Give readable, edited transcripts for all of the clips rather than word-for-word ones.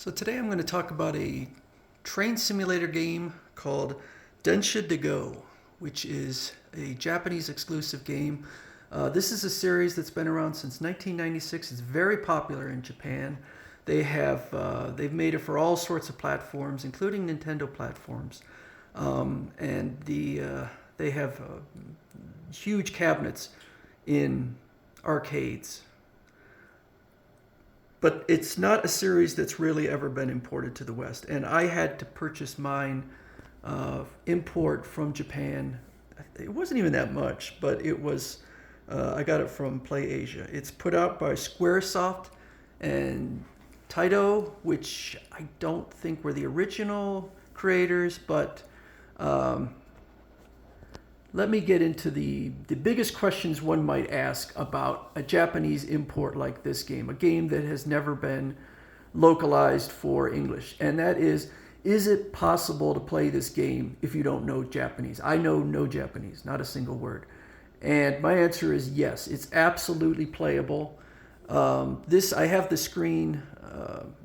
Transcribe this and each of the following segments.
So today I'm going to talk about a train simulator game called Densha to Go, which is a Japanese exclusive game. This is a series that's been around since 1996. It's very popular in Japan. They've made it for all sorts of platforms, including Nintendo platforms, they have huge cabinets in arcades. But it's not a series that's really ever been imported to the West. And I had to purchase mine import from Japan. It wasn't even that much, but it was. I got it from Play Asia. It's put out by Squaresoft and Taito, which I don't think were the original creators, but let me get into the biggest questions one might ask about a Japanese import like this game, a game that has never been localized for English. And that is it possible to play this game if you don't know Japanese? I know no Japanese, not a single word. And my answer is yes, it's absolutely playable. I have the screen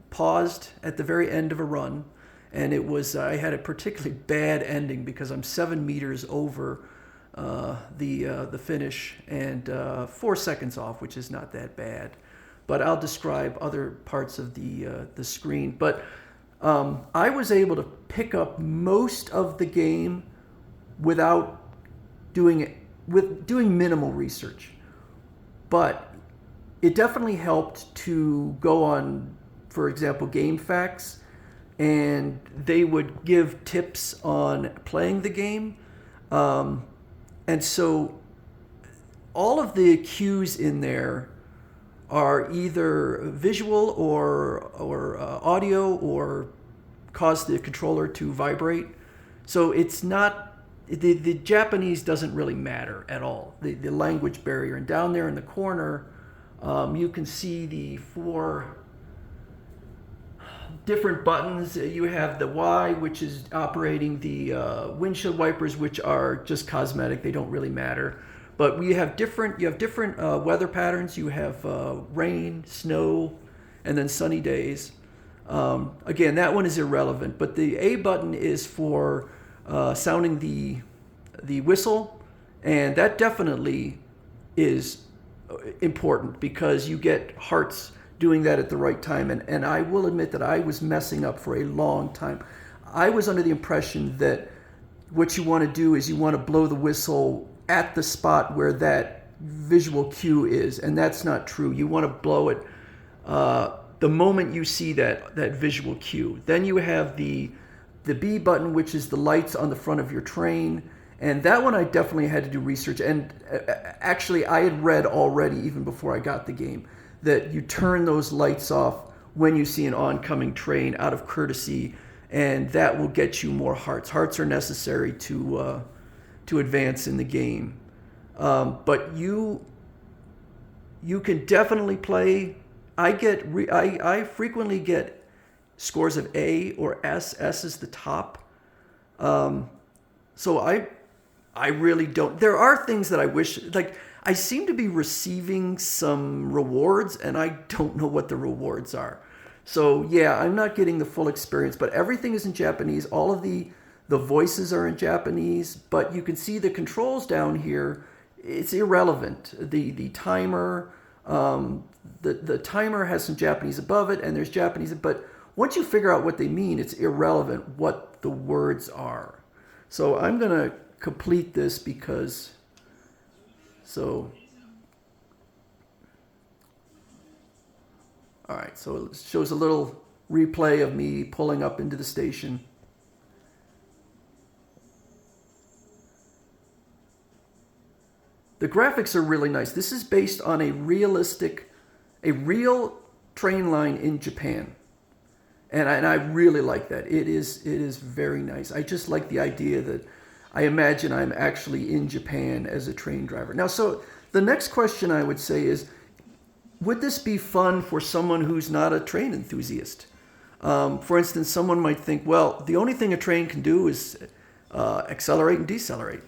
paused at the very end of a run, and I had a particularly bad ending because I'm 7 meters over the finish and 4 seconds off, which is not that bad. But I'll describe other parts of the screen. But I was able to pick up most of the game without doing minimal research. But it definitely helped to go on, for example, GameFAQs, and they would give tips on playing the game. And so all of the cues in there are either visual or audio or cause the controller to vibrate. So it's not, the Japanese doesn't really matter at all, the language barrier. And down there in the corner, you can see the 4 different buttons. You have the Y, which is operating the windshield wipers, which are just cosmetic. They don't really matter. But you have different weather patterns. You have rain, snow, and then sunny days. Again, that one is irrelevant. But the A button is for sounding the whistle, and that definitely is important because you get hearts doing that at the right time. And I will admit that I was messing up for a long time. I was under the impression that what you want to do is you want to blow the whistle at the spot where that visual cue is, and that's not true. You want to blow it the moment you see that visual cue. Then you have the B button, which is the lights on the front of your train, and that one I definitely had to do research. And actually, I had read already, even before I got the game, that you turn those lights off when you see an oncoming train out of courtesy, and that will get you more hearts. Hearts are necessary to advance in the game. But you can definitely play. I frequently get scores of A or S. S is the top. So I really don't. There are things that I wish, like, I seem to be receiving some rewards, and I don't know what the rewards are. So yeah, I'm not getting the full experience, but everything is in Japanese. All of the voices are in Japanese, but you can see the controls down here. It's irrelevant. The timer, the timer has some Japanese above it, and there's Japanese, but once you figure out what they mean, it's irrelevant what the words are. So I'm going to complete this because... So, all right, so it shows a little replay of me pulling up into the station. The graphics are really nice. This is based on a real train line in Japan. And I really like that. It is very nice. I just like the idea that I imagine I'm actually in Japan as a train driver. Now, so the next question I would say is, would this be fun for someone who's not a train enthusiast? For instance, someone might think, well, the only thing a train can do is accelerate and decelerate.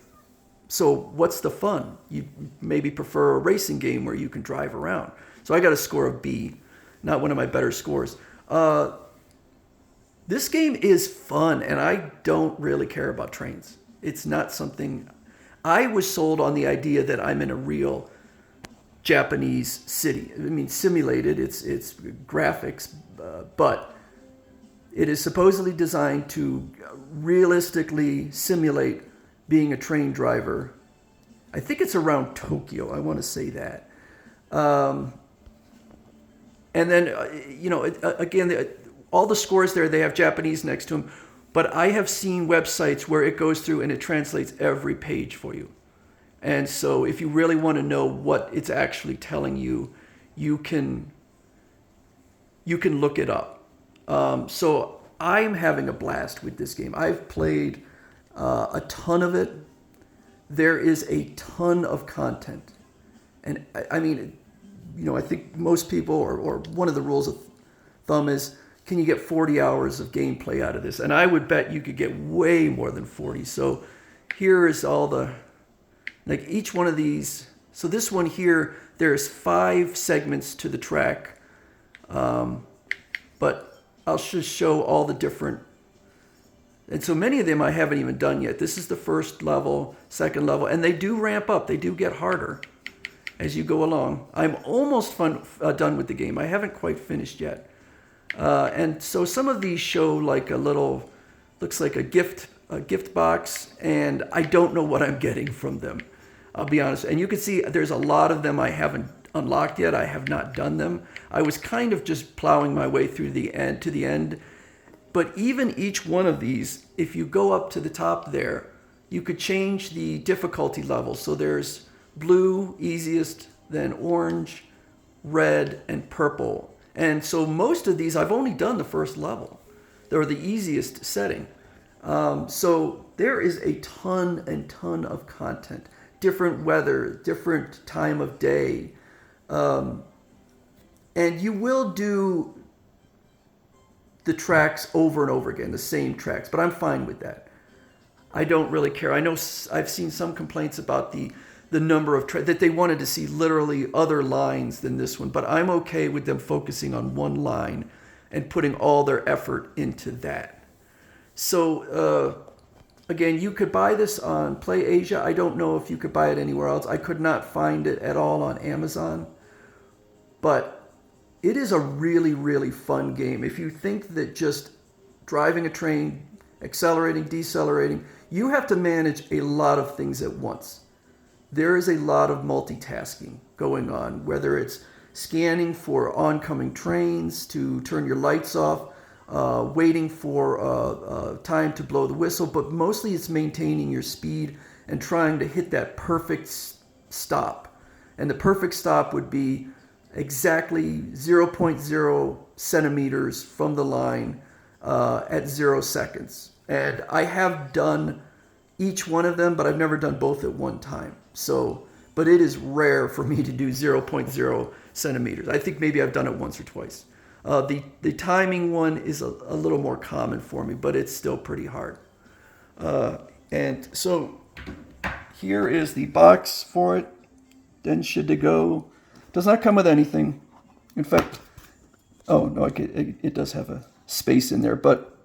So what's the fun? You maybe prefer a racing game where you can drive around. So I got a score of B, not one of my better scores. This game is fun, and I don't really care about trains. It's not something. I was sold on the idea that I'm in a real Japanese city. I mean, simulated. It's graphics, but it is supposedly designed to realistically simulate being a train driver. I think it's around Tokyo. I want to say that. And then, again, all the scores there, they have Japanese next to them. But I have seen websites where it goes through and it translates every page for you. And so if you really want to know what it's actually telling you, you can look it up. So I'm having a blast with this game. I've played a ton of it. There is a ton of content. And I mean, I think most people, or one of the rules of thumb is, can you get 40 hours of gameplay out of this? And I would bet you could get way more than 40. So here is all the, like each one of these. So this one here, there's 5 segments to the track. But I'll just show all the different. And so many of them I haven't even done yet. This is the first level, second level, and they do ramp up. They do get harder as you go along. I'm almost done with the game. I haven't quite finished yet. And so some of these show like a little, looks like a gift box, and I don't know what I'm getting from them. I'll be honest. And you can see there's a lot of them I haven't unlocked yet. I have not done them. I was kind of just plowing my way through the end. But even each one of these, if you go up to the top there, you could change the difficulty level. So there's blue, easiest, then orange, red, and purple. And so most of these, I've only done the first level. They're the easiest setting. So there is a ton of content. Different weather, different time of day. And you will do the tracks over and over again, the same tracks. But I'm fine with that. I don't really care. I know I've seen some complaints about the number of that they wanted to see literally other lines than this one, but I'm okay with them focusing on one line and putting all their effort into that. So again, you could buy this on Play Asia. I don't know if you could buy it anywhere else. I could not find it at all on Amazon, but it is a really, really fun game. If you think that just driving a train, accelerating, decelerating, you have to manage a lot of things at once. There is a lot of multitasking going on, whether it's scanning for oncoming trains to turn your lights off, waiting for time to blow the whistle, but mostly it's maintaining your speed and trying to hit that perfect stop. And the perfect stop would be exactly 0.0 centimeters from the line at 0 seconds. And I have done each one of them, but I've never done both at one time. So, but it is rare for me to do 0.0 centimeters. I think maybe I've done it once or twice. The timing one is a little more common for me, but it's still pretty hard. And so here is the box for it. Densha to go. Does not come with anything. In fact, oh no, it does have a space in there, but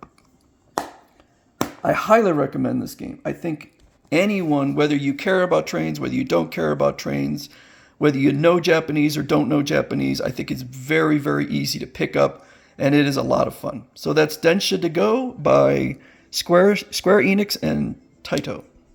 I highly recommend this game. I think anyone, whether you care about trains, whether you don't care about trains, whether you know Japanese or don't know Japanese, I think it's very, very easy to pick up, and it is a lot of fun. So that's Densha to Go by Square Enix and Taito.